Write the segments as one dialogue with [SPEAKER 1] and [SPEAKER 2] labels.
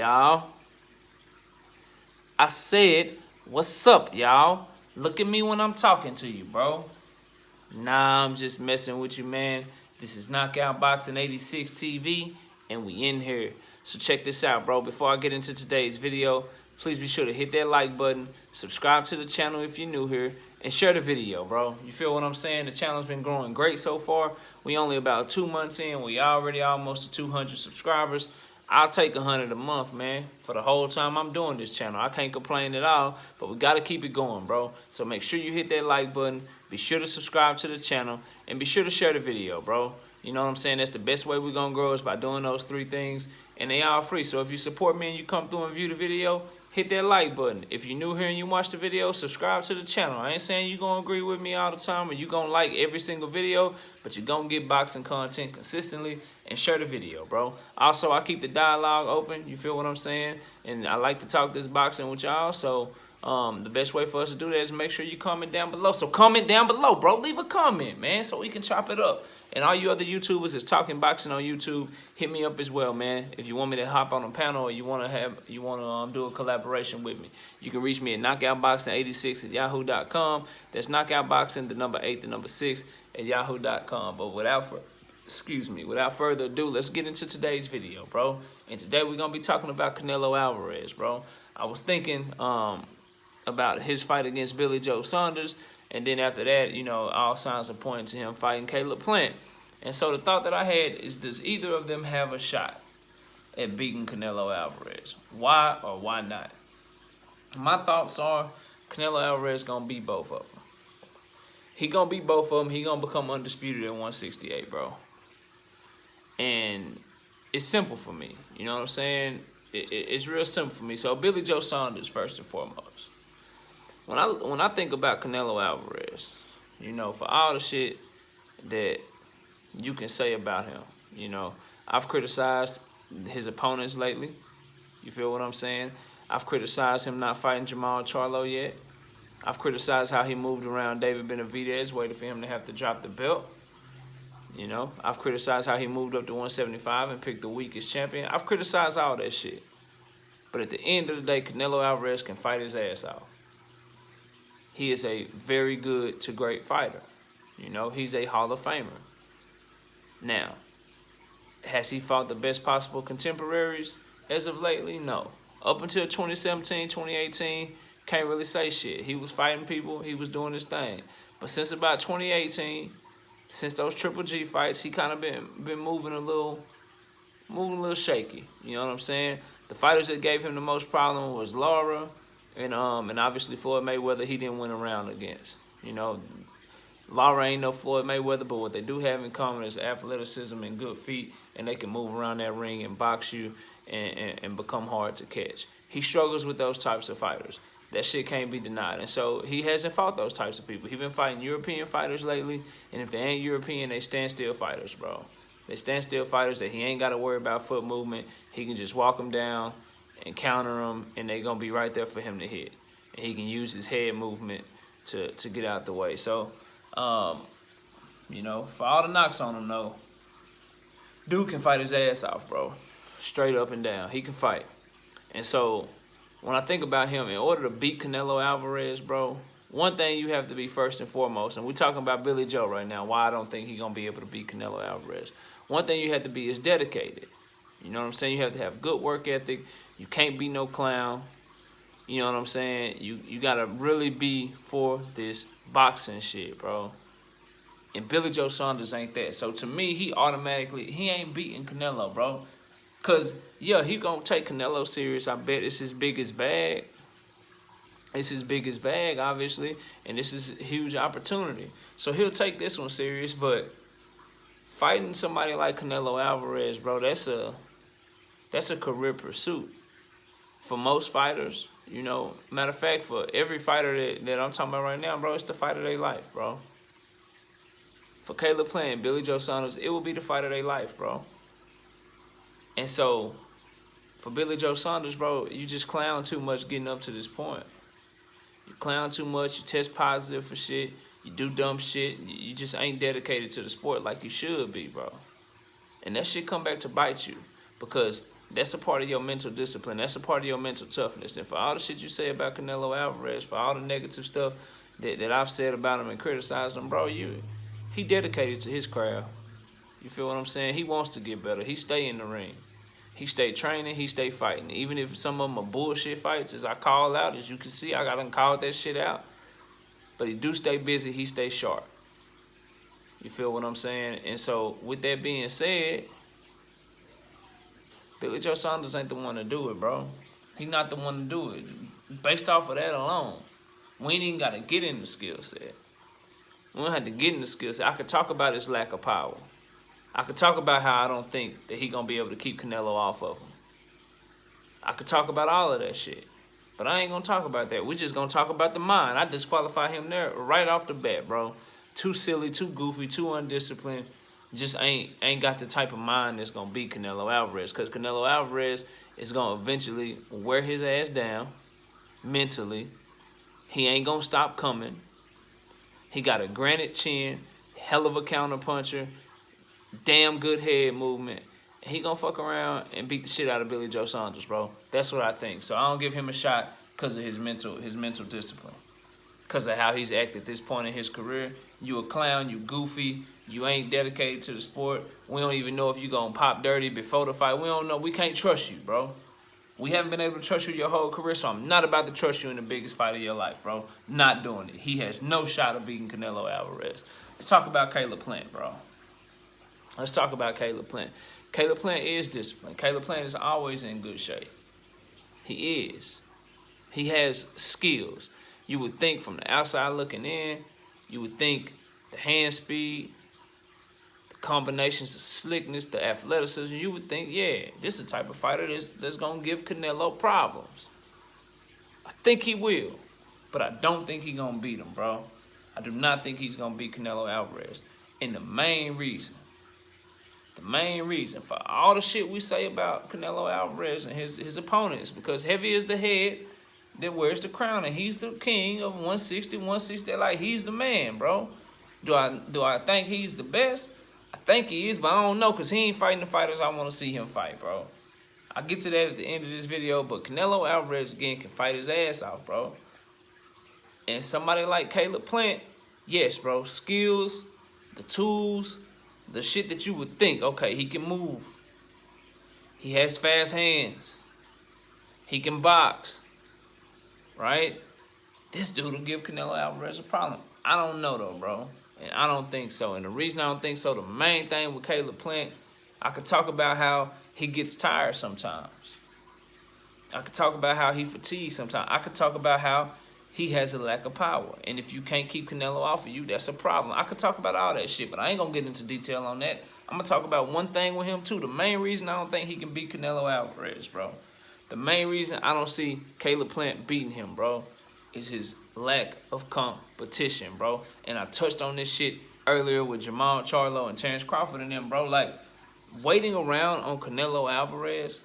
[SPEAKER 1] y'all? I said, what's up, y'all? Look at me when I'm talking to you, bro. Nah, I'm just messing with you, man. This is Knockout Boxing 86 TV, and we in here. So check this out, bro. Before I get into today's video, please be sure to hit that like button, subscribe to the channel if you're new here, and share the video, bro. You feel what I'm saying? The channel's been growing great so far. We only about 2 months in. We already almost to 200 subscribers. I'll take 100 a month, man, for the whole time I'm doing this channel. I can't complain at all, but we got to keep it going, bro. So make sure you hit that like button. Be sure to subscribe to the channel, and be sure to share the video, bro. You know what I'm saying? That's the best way we're going to grow is by doing those 3 things, and they all free. So if you support me and you come through and view the video, hit that like button. If you're new here and you watch the video, subscribe to the channel. I ain't saying you're going to agree with me all the time or you're going to like every single video, but you're going to get boxing content consistently, and share the video, bro. Also, I keep the dialogue open. You feel what I'm saying? And I like to talk this boxing with y'all, so the best way for us to do that is make sure you comment down below. So comment down below, bro. Leave a comment, man, so we can chop it up. And all you other YouTubers that's talking boxing on YouTube, hit me up as well, man. If you want me to hop on a panel or you want to do a collaboration with me, you can reach me at knockoutboxing86@yahoo.com. That's knockoutboxing, the number 8, the number 6 at yahoo.com. But without further ado, let's get into today's video, bro. And today we're gonna be talking about Canelo Alvarez, bro. I was thinking about his fight against Billy Joe Saunders. And then after that, you know, all signs are pointing to him fighting Caleb Plant. And so the thought that I had is, does either of them have a shot at beating Canelo Alvarez? Why or why not? My thoughts are Canelo Alvarez going to beat both of them. He going to beat both of them. He going to become undisputed at 168, bro. And it's simple for me. You know what I'm saying? It's real simple for me. So Billy Joe Saunders, first and foremost. When I think about Canelo Alvarez, you know, for all the shit that you can say about him, you know, I've criticized his opponents lately. You feel what I'm saying? I've criticized him not fighting Jamal Charlo yet. I've criticized how he moved around David Benavidez, waiting for him to have to drop the belt. You know, I've criticized how he moved up to 175 and picked the weakest champion. I've criticized all that shit. But at the end of the day, Canelo Alvarez can fight his ass off. He is a very good to great fighter. You know, he's a Hall of Famer. Now, has he fought the best possible contemporaries as of lately? No. Up until 2017, 2018, can't really say shit. He was fighting people. He was doing his thing. But since about 2018, since those Triple G fights, he kind of been moving a little shaky. You know what I'm saying? The fighters that gave him the most problem was Lara, and obviously Floyd Mayweather. He didn't win a round against. You know, Lara ain't no Floyd Mayweather, but what they do have in common is athleticism and good feet, and they can move around that ring and box you and become hard to catch. He struggles with those types of fighters. That shit can't be denied. And so he hasn't fought those types of people. He's been fighting European fighters lately, and if they ain't European, they standstill fighters, bro. They standstill fighters that he ain't got to worry about foot movement. He can just walk them down and counter them, and they're going to be right there for him to hit. And he can use his head movement to get out the way. So, you know, for all the knocks on him, though, dude can fight his ass off, bro. Straight up and down. He can fight. And so when I think about him, in order to beat Canelo Alvarez, bro, one thing you have to be first and foremost, and we're talking about Billy Joe right now, why I don't think he's going to be able to beat Canelo Alvarez. One thing you have to be is dedicated. You know what I'm saying? You have to have good work ethic. You can't be no clown. You know what I'm saying? You got to really be for this boxing shit, bro. And Billy Joe Saunders ain't that. So to me, he ain't beating Canelo, bro. Because, yeah, he going to take Canelo serious. I bet it's his biggest bag. It's his biggest bag, obviously. And this is a huge opportunity. So he'll take this one serious. But fighting somebody like Canelo Alvarez, bro, that's a career pursuit. For most fighters, you know, matter of fact, for every fighter that I'm talking about right now, bro, it's the fight of their life, bro. For Caleb Plant, Billy Joe Saunders, it will be the fight of their life, bro. And so, for Billy Joe Saunders, bro, you just clown too much getting up to this point. You clown too much, you test positive for shit, you do dumb shit, you just ain't dedicated to the sport like you should be, bro. And that shit come back to bite you. Because That's a part of your mental discipline. That's a part of your mental toughness. And for all the shit you say about Canelo Alvarez, for all the negative stuff that I've said about him and criticized him, bro, he dedicated to his craft. You feel what I'm saying? He wants to get better. He stay in the ring. He stay training. He stay fighting. Even if some of them are bullshit fights, as I call out, as you can see, I got to call that shit out. But he do stay busy. He stay sharp. You feel what I'm saying? And so, with that being said, Billy Joe Saunders ain't the one to do it, bro. He's not the one to do it. Based off of that alone, we ain't even got to get in the skill set. We don't have to get in the skill set. I could talk about his lack of power. I could talk about how I don't think that he going to be able to keep Canelo off of him. I could talk about all of that shit. But I ain't going to talk about that. We just going to talk about the mind. I disqualify him there right off the bat, bro. Too silly, too goofy, too undisciplined. Just ain't got the type of mind that's going to beat Canelo Alvarez. Because Canelo Alvarez is going to eventually wear his ass down mentally. He ain't going to stop coming. He got a granite chin, hell of a counterpuncher, damn good head movement. He going to fuck around and beat the shit out of Billy Joe Saunders, bro. That's what I think. So I don't give him a shot because of his mental discipline. Because of how he's acted at this point in his career. You a clown, you goofy, you ain't dedicated to the sport. We don't even know if you going to pop dirty before the fight. We don't know. We can't trust you, bro. We haven't been able to trust you your whole career, so I'm not about to trust you in the biggest fight of your life, bro. Not doing it. He has no shot of beating Canelo Alvarez. Let's talk about Caleb Plant, bro. Let's talk about Caleb Plant. Caleb Plant is disciplined. Caleb Plant is always in good shape. He is. He has skills. You would think from the outside looking in, you would think the hand speed, the combinations, the slickness, the athleticism, you would think, yeah, this is the type of fighter that's going to give Canelo problems. I think he will, but I don't think he's going to beat him, bro. I do not think he's going to beat Canelo Alvarez. And the main reason for all the shit we say about Canelo Alvarez and his opponents, because heavy is the head that wears the crown, and he's the king of 160, 160. Like, he's the man, bro. Do I think he's the best? I think he is, but I don't know, because he ain't fighting the fighters I want to see him fight, bro. I'll get to that at the end of this video, but Canelo Alvarez, again, can fight his ass off, bro. And somebody like Caleb Plant, yes, bro, skills, the tools, the shit that you would think, okay, he can move. He has fast hands. He can box. Right? This dude will give Canelo Alvarez a problem. I don't know, though, bro. And I don't think so. And the reason I don't think so, the main thing with Caleb Plant, I could talk about how he gets tired sometimes. I could talk about how he fatigues sometimes. I could talk about how he has a lack of power. And if you can't keep Canelo off of you, that's a problem. I could talk about all that shit, but I ain't going to get into detail on that. I'm going to talk about one thing with him, too. The main reason I don't think he can beat Canelo Alvarez, bro. The main reason I don't see Caleb Plant beating him, bro, is his lack of competition, bro. And I touched on this shit earlier with Jamal Charlo and Terrence Crawford and them, bro. Like, waiting around on Canelo Alvarez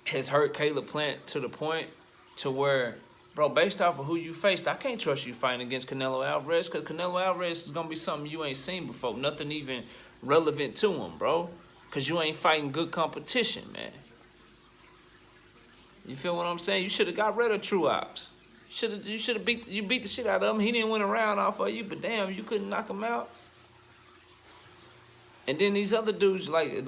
[SPEAKER 1] has hurt Caleb Plant to the point to where, bro, based off of who you faced, I can't trust you fighting against Canelo Alvarez, because Canelo Alvarez is going to be something you ain't seen before. Nothing even relevant to him, bro, because you ain't fighting good competition, man. You feel what I'm saying? You should have got rid of Truax. You should have beat the shit out of him. He didn't win a round off of you, but damn, you couldn't knock him out. And then these other dudes, like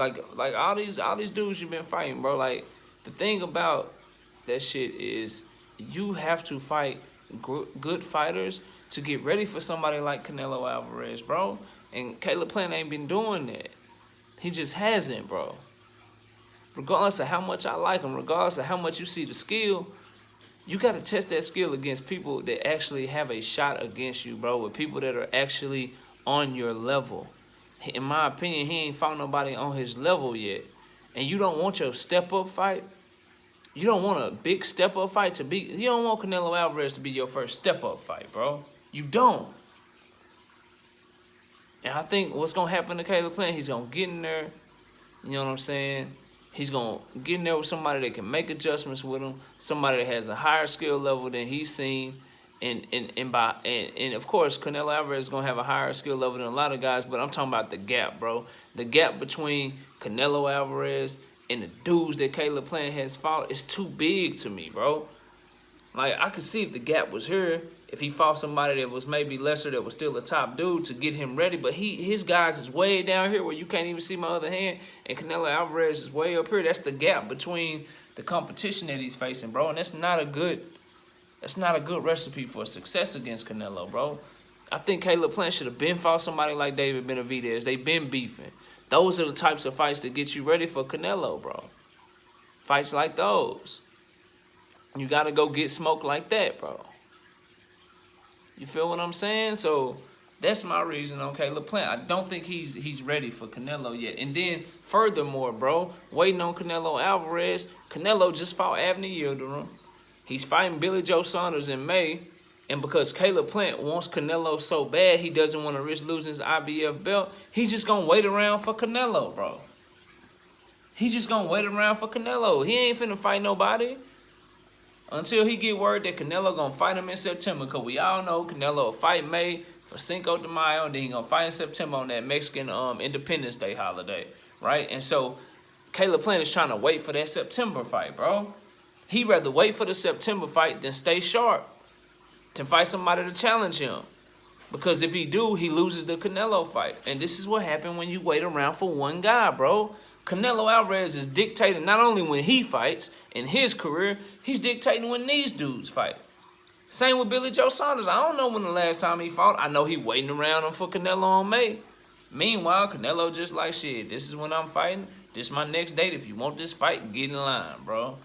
[SPEAKER 1] all these dudes you've been fighting, bro. Like, the thing about that shit is you have to fight good fighters to get ready for somebody like Canelo Alvarez, bro. And Caleb Plant ain't been doing that. He just hasn't, bro. Regardless of how much I like him, regardless of how much you see the skill, you got to test that skill against people that actually have a shot against you, bro, with people that are actually on your level. In my opinion, he ain't fought nobody on his level yet. And you don't want your step-up fight. You don't want a big step-up fight to be. You don't want Canelo Alvarez to be your first step-up fight, bro. You don't. And I think what's going to happen to Caleb Plant, he's going to get in there, you know what I'm saying? He's going to get in there with somebody that can make adjustments with him, somebody that has a higher skill level than he's seen. And of course, Canelo Alvarez is going to have a higher skill level than a lot of guys, but I'm talking about the gap, bro. The gap between Canelo Alvarez and the dudes that Caleb Plant has fought is too big to me, bro. Like, I could see if the gap was here, if he fought somebody that was maybe lesser, that was still a top dude, to get him ready. But his guys is way down here where you can't even see my other hand, and Canelo Alvarez is way up here. That's the gap between the competition that he's facing, bro. And that's not a good recipe for success against Canelo, bro. I think Caleb Plant should have been fought somebody like David Benavidez. They've been beefing. Those are the types of fights that get you ready for Canelo, bro. Fights like those. You got to go get smoked like that, bro. You feel what I'm saying? So that's my reason on Caleb Plant. I don't think he's ready for Canelo yet. And then furthermore, bro, waiting on Canelo Alvarez. Canelo just fought Abner Yildirim. He's fighting Billy Joe Saunders in May. And because Caleb Plant wants Canelo so bad, he doesn't want to risk losing his IBF belt, he's just going to wait around for Canelo, bro. He's just going to wait around for Canelo. He ain't finna fight nobody until he get word that Canelo going to fight him in September. Because we all know Canelo will fight May for Cinco de Mayo, and then he going to fight in September on that Mexican Independence Day holiday, right? And so Caleb Plant is trying to wait for that September fight, bro. He'd rather wait for the September fight than stay sharp to fight somebody to challenge him. Because if he do, he loses the Canelo fight. And this is what happened when you wait around for one guy, bro. Canelo Alvarez is dictating not only when he fights in his career, he's dictating when these dudes fight. Same with Billy Joe Saunders. I don't know when the last time he fought. I know he waiting around for Canelo on May. Meanwhile, Canelo just like, shit, this is when I'm fighting. This is my next date. If you want this fight, get in line, bro.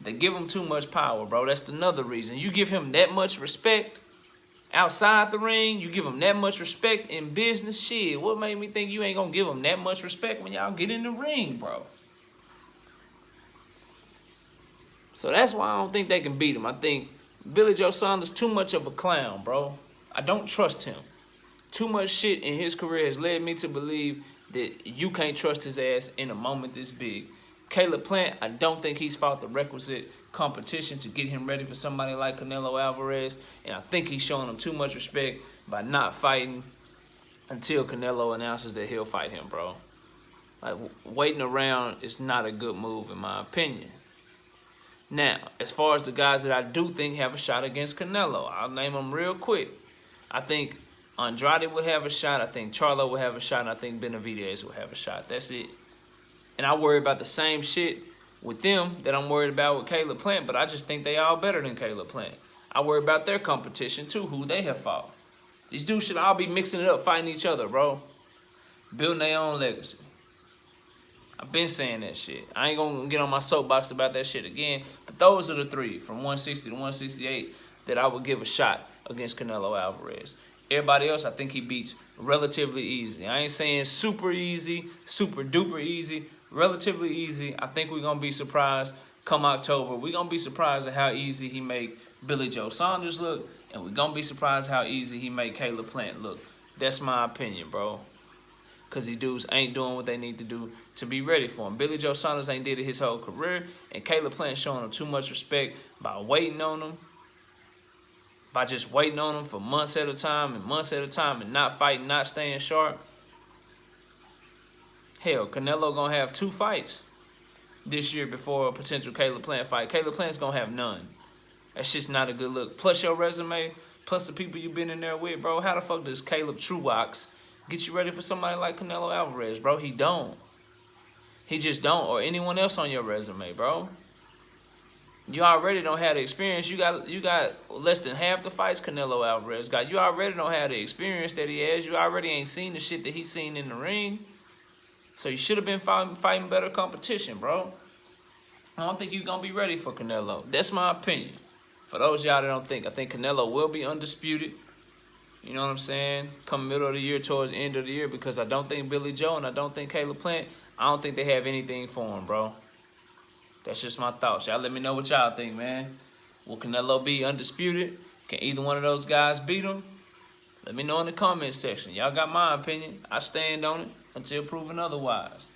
[SPEAKER 1] They give him too much power, bro. That's another reason. You give him that much respect outside the ring, you give him that much respect in business, shit, what made me think you ain't gonna give him that much respect when y'all get in the ring, bro? So that's why I don't think they can beat him. I think Billy Joe Saunders too much of a clown, bro. I don't trust him. Too much shit in his career has led me to believe that you can't trust his ass in a moment this big. Caleb Plant, I don't think he's fought the requisite competition to get him ready for somebody like Canelo Alvarez. And I think he's showing him too much respect by not fighting until Canelo announces that he'll fight him, bro. Like, waiting around is not a good move, in my opinion. Now, as far as the guys that I do think have a shot against Canelo, I'll name them real quick. I think Andrade would have a shot. I think Charlo would have a shot. And I think Benavidez would have a shot. That's it. And I worry about the same shit with them that I'm worried about with Caleb Plant, but I just think they all better than Caleb Plant. I worry about their competition, too, who they have fought. These dudes should all be mixing it up, fighting each other, bro. Building their own legacy. I've been saying that shit. I ain't going to get on my soapbox about that shit again, but those are the three, from 160 to 168, that I would give a shot against Canelo Alvarez. Everybody else, I think he beats relatively easy. I ain't saying super easy, super duper easy, relatively easy. I think we're going to be surprised come October. We're going to be surprised at how easy he make Billy Joe Saunders look, and we're going to be surprised how easy he make Caleb Plant look. That's my opinion, bro. Because these dudes ain't doing what they need to do to be ready for him. Billy Joe Saunders ain't did it his whole career, and Caleb Plant showing him too much respect by waiting on him, by just waiting on him for months at a time and not fighting, not staying sharp. Hell, Canelo gonna have 2 fights this year before a potential Caleb Plant fight. Caleb Plant's gonna have none. That's just not a good look. Plus your resume, plus the people you've been in there with, bro. How the fuck does Caleb Truax get you ready for somebody like Canelo Alvarez, bro? He don't. He just don't. Or anyone else on your resume, bro. You already don't have the experience. You got less than half the fights Canelo Alvarez got. You already don't have the experience that he has. You already ain't seen the shit that he's seen in the ring. So you should have been fighting better competition, bro. I don't think you're going to be ready for Canelo. That's my opinion. For those y'all that don't think, I think Canelo will be undisputed. You know what I'm saying? Come middle of the year, towards the end of the year, because I don't think Billy Joe and I don't think Caleb Plant, I don't think they have anything for him, bro. That's just my thoughts. Y'all let me know what y'all think, man. Will Canelo be undisputed? Can either one of those guys beat him? Let me know in the comment section. Y'all got my opinion. I stand on it until proven otherwise.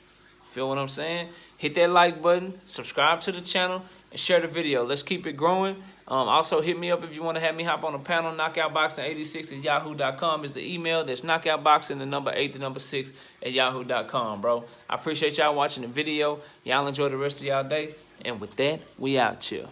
[SPEAKER 1] Feel what I'm saying? Hit that like button. Subscribe to the channel. and share the video. Let's keep it growing. Also, hit me up if you want to have me hop on a panel. Knockoutboxing86@yahoo.com is the email. That's knockoutboxing, the number 8, the number 6 at yahoo.com, bro. I appreciate y'all watching the video. Y'all enjoy the rest of y'all day. And with that, we out here.